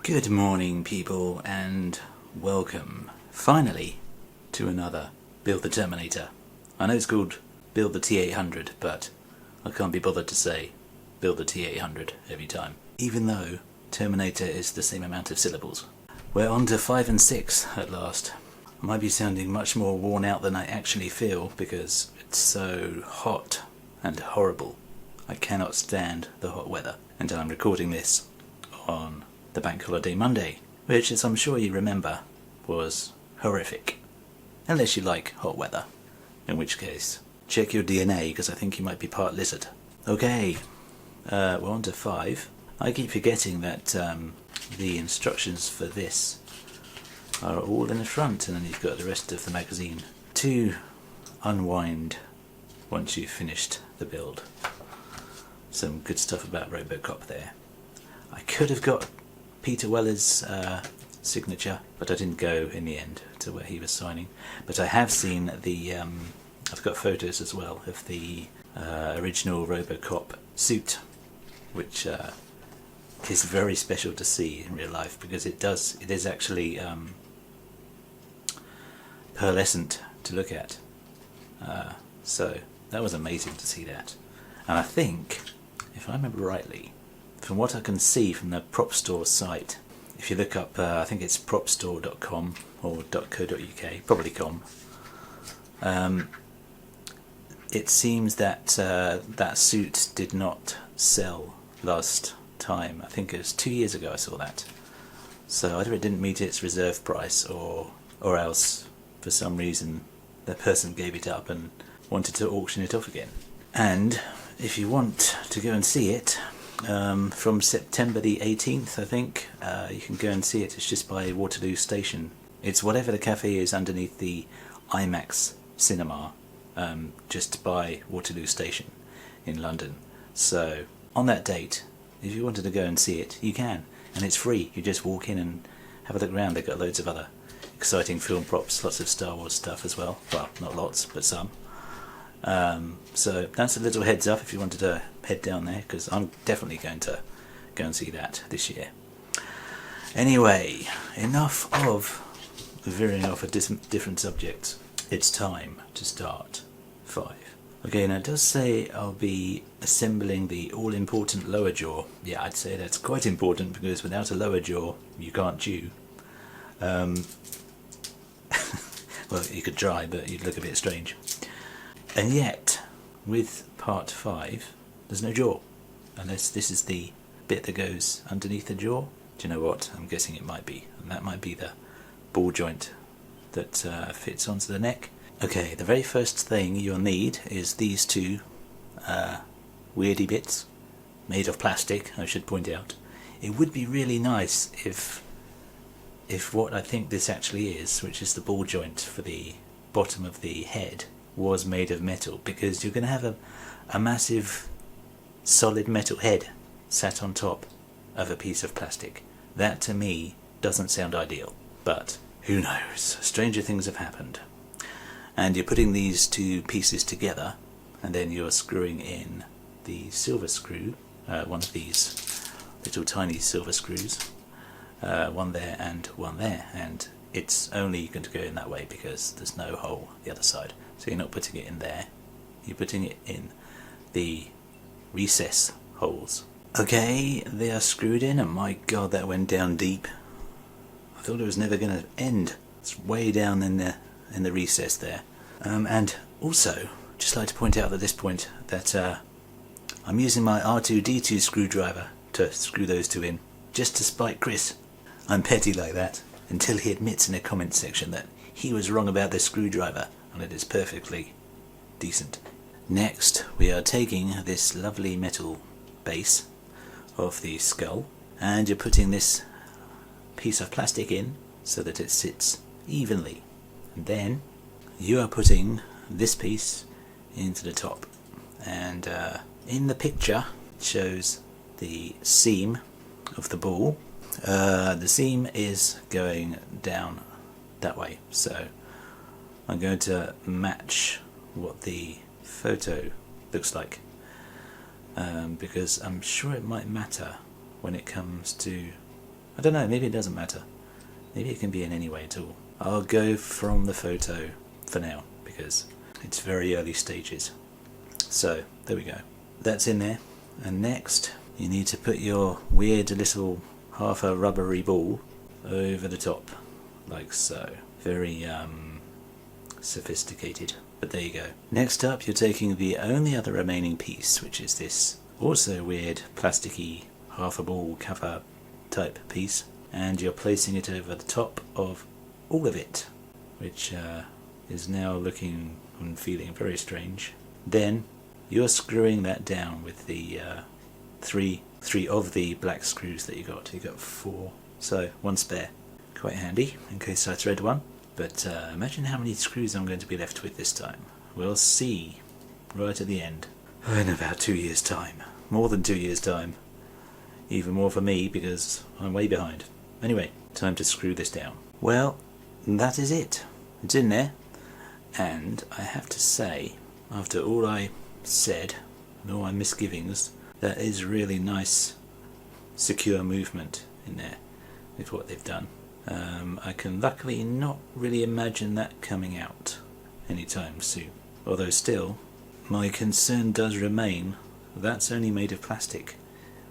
Good morning, people, and welcome, finally, to another Build the Terminator. I know it's called Build the T800, but I can't be bothered to say Build the T800 every time, even though Terminator is the same amount of syllables. We're on to 5 and 6 at last. I might be sounding much more worn out than I actually feel because it's so hot and horrible. I cannot stand the hot weather, and I'm recording this on the Bank Holiday Monday, which, as I'm sure you remember, was horrific. Unless you like hot weather, in which case, check your DNA, because I think you might be part lizard. Okay, we're on to 5. I keep forgetting that the instructions for this are all in the front, and then you've got the rest of the magazine to unwind once you've finished the build. Some good stuff about Robocop there. I could have got Peter Weller's signature, but I didn't go in the end to where he was signing. But I have seen the, I've got photos as well of the original Robocop suit, which is very special to see in real life because it is actually pearlescent to look at. So that was amazing to see that. And I think, if I remember rightly, from what I can see from the prop store site, if you look up, I think it's propstore.com or .co.uk, probably com, it seems that that suit did not sell last time. I think it was 2 years ago I saw that. So either it didn't meet its reserve price or else for some reason the person gave it up and wanted to auction it off again. And if you want to go and see it, from September the 18th, I think, you can go and see it. It's just by Waterloo Station. It's whatever the cafe is underneath the IMAX cinema, just by Waterloo Station in London. So on that date, if you wanted to go and see it, you can, and it's free. You just walk in and have a look around. They've got loads of other exciting film props, lots of Star Wars stuff as well. Well, not lots, but some. So that's a little heads up if you wanted to head down there, because I'm definitely going to go and see that this year. Anyway, enough of veering off a different subjects. It's time to start 5. Okay, now it does say I'll be assembling the all-important lower jaw. Yeah, I'd say that's quite important, because without a lower jaw, you can't chew. Well, you could try, but you'd look a bit strange. And yet, with part 5, there's no jaw, unless this is the bit that goes underneath the jaw. Do you know what? I'm guessing it might be, and that might be the ball joint that fits onto the neck. Okay, the very first thing you'll need is these two weirdy bits, made of plastic, I should point out. It would be really nice if what I think this actually is, which is the ball joint for the bottom of the head, was made of metal, because you're going to have a massive solid metal head sat on top of a piece of plastic. That to me doesn't sound ideal, but who knows, stranger things have happened. And you're putting these two pieces together, and then you're screwing in the silver screw, one of these little tiny silver screws, one there and one there, and it's only going to go in that way because there's no hole the other side. So you're not putting it in there, you're putting it in the recess holes. Okay, they are screwed in, and my god, that went down deep. I thought it was never going to end. It's way down in the recess there. And also, just like to point out at this point that I'm using my R2-D2 screwdriver to screw those two in, just to spite Chris. I'm petty like that, until he admits in the comments section that he was wrong about the screwdriver, and it is perfectly decent. Next, we are taking this lovely metal base of the skull, and you're putting this piece of plastic in so that it sits evenly. And then you are putting this piece into the top. And in the picture, it shows the seam of the ball. The seam is going down that way, so I'm going to match what the photo looks like, because I'm sure it might matter when it comes to I don't know, maybe it doesn't matter. Maybe it can be in any way at all. I'll go from the photo for now because it's very early stages. So there we go. That's in there. And next you need to put your weird little half a rubbery ball over the top, like so. Very sophisticated, but there you go. Next up, you're taking the only other remaining piece, which is this also weird plasticky half a ball cover type piece, and you're placing it over the top of all of it, which is now looking and feeling very strange. Then you're screwing that down with the three of the black screws that you got. You got 4, so 1 spare. Quite handy in case I thread one. But imagine how many screws I'm going to be left with this time. We'll see right at the end. In about 2 years' time. More than 2 years' time. Even more for me because I'm way behind. Anyway, time to screw this down. Well, that is it. It's in there. And I have to say, after all I said and all my misgivings, that is really nice, secure movement in there with what they've done. I can luckily not really imagine that coming out anytime soon. Although still, my concern does remain, that's only made of plastic.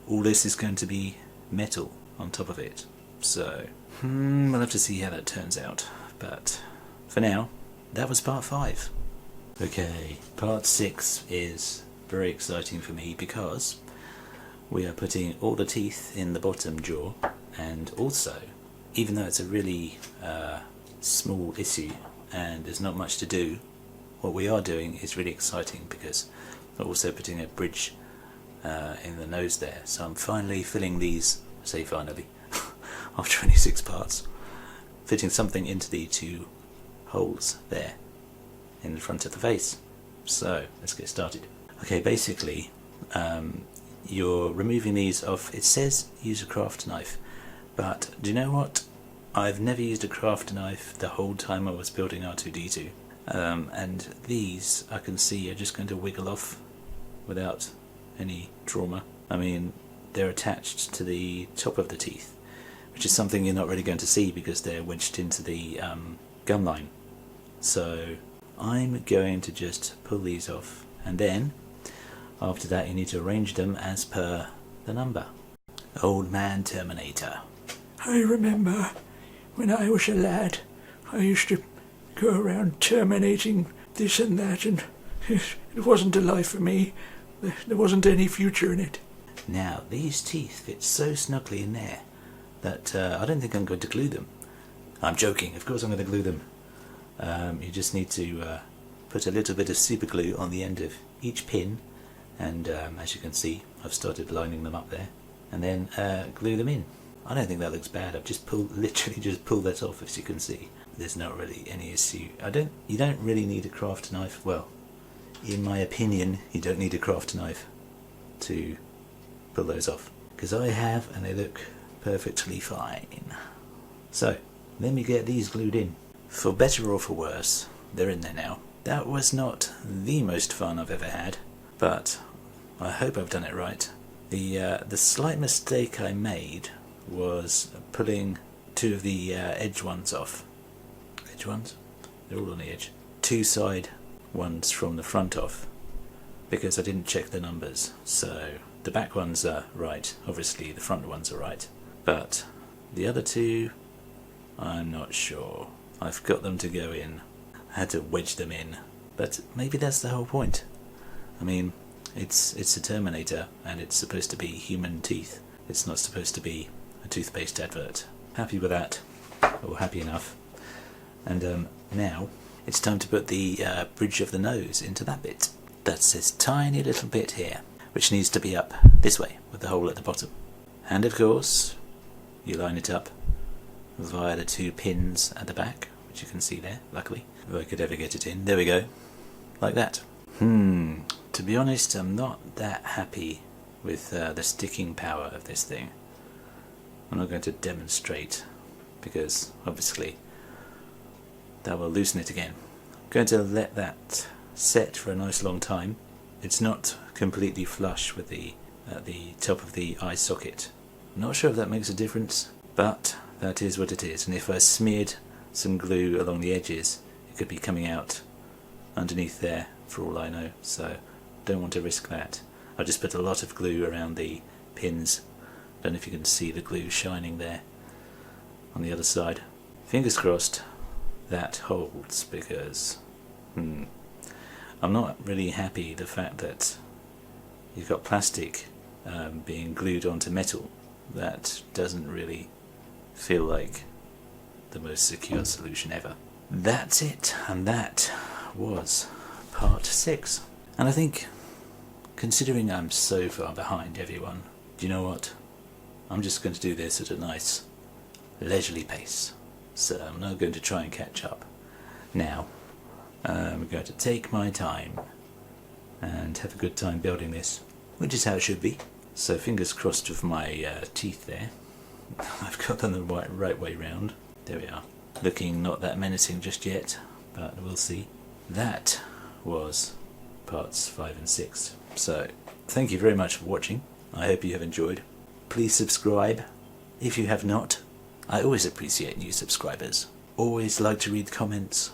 All this is going to be metal on top of it. So, we'll have to see how that turns out. But for now, that was part 5. Okay, part 6 is very exciting for me because we are putting all the teeth in the bottom jaw, and also, even though it's a really small issue and there's not much to do, what we are doing is really exciting because we're also putting a bridge in the nose there. So I'm finally filling these, say finally, after 26 parts, fitting something into the 2 holes there in the front of the face. So let's get started. Okay, basically you're removing these off. It says use a craft knife, but do you know what? I've never used a craft knife the whole time I was building R2-D2, and these I can see are just going to wiggle off without any trauma. I mean, they're attached to the top of the teeth, which is something you're not really going to see because they're wedged into the gum line. So I'm going to just pull these off, and then after that you need to arrange them as per the number. Old man Terminator. I remember when I was a lad, I used to go around terminating this and that, and it wasn't a life for me. There wasn't any future in it. Now, these teeth fit so snugly in there that I don't think I'm going to glue them. I'm joking, of course I'm going to glue them. You just need to put a little bit of super glue on the end of each pin, and as you can see, I've started lining them up there, and then glue them in. I don't think that looks bad. I've just literally just pulled that off, as you can see. There's not really any issue. You don't really need a craft knife. Well, in my opinion, you don't need a craft knife to pull those off, because I have, and they look perfectly fine. So let me get these glued in. For better or for worse, they're in there now. That was not the most fun I've ever had, but I hope I've done it right. The slight mistake I made was pulling 2 of the edge ones off. Edge ones? They're all on the edge. 2 side ones from the front off, because I didn't check the numbers. So the back ones are right, obviously the front ones are right, but the other 2, I'm not sure. I've got them to go in. I had to wedge them in, but maybe that's the whole point. I mean, it's a Terminator, and it's supposed to be human teeth. It's not supposed to be a toothpaste advert. Happy with that, or happy enough. And now it's time to put the bridge of the nose into that bit. That's this tiny little bit here, which needs to be up this way with the hole at the bottom. And of course, you line it up via the 2 pins at the back, which you can see there, luckily. If I could ever get it in. There we go. Like that. To be honest, I'm not that happy with the sticking power of this thing. I'm not going to demonstrate, because obviously that will loosen it again. I'm going to let that set for a nice long time. It's not completely flush with the top of the eye socket. I'm not sure if that makes a difference. But that is what it is, and if I smeared some glue along the edges, it could be coming out underneath there for all I know, so don't want to risk that. I just put a lot of glue around the pins. Don't know if you can see the glue shining there on the other side. Fingers crossed that holds, because I'm not really happy the fact that you've got plastic being glued onto metal. That doesn't really feel like the most secure solution ever. That's it, and that was part 6. And I think, considering I'm so far behind everyone, do you know what? I'm just going to do this at a nice leisurely pace. So I'm not going to try and catch up. Now, I'm going to take my time and have a good time building this, which is how it should be. So fingers crossed with my teeth there. I've got them the right way round. There we are. Looking not that menacing just yet, but we'll see. That was parts 5 and 6. So thank you very much for watching. I hope you have enjoyed. Please subscribe if you have not. I always appreciate new subscribers. Always like to read comments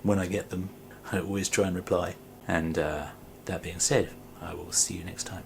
when I get them. I always try and reply. And that being said, I will see you next time.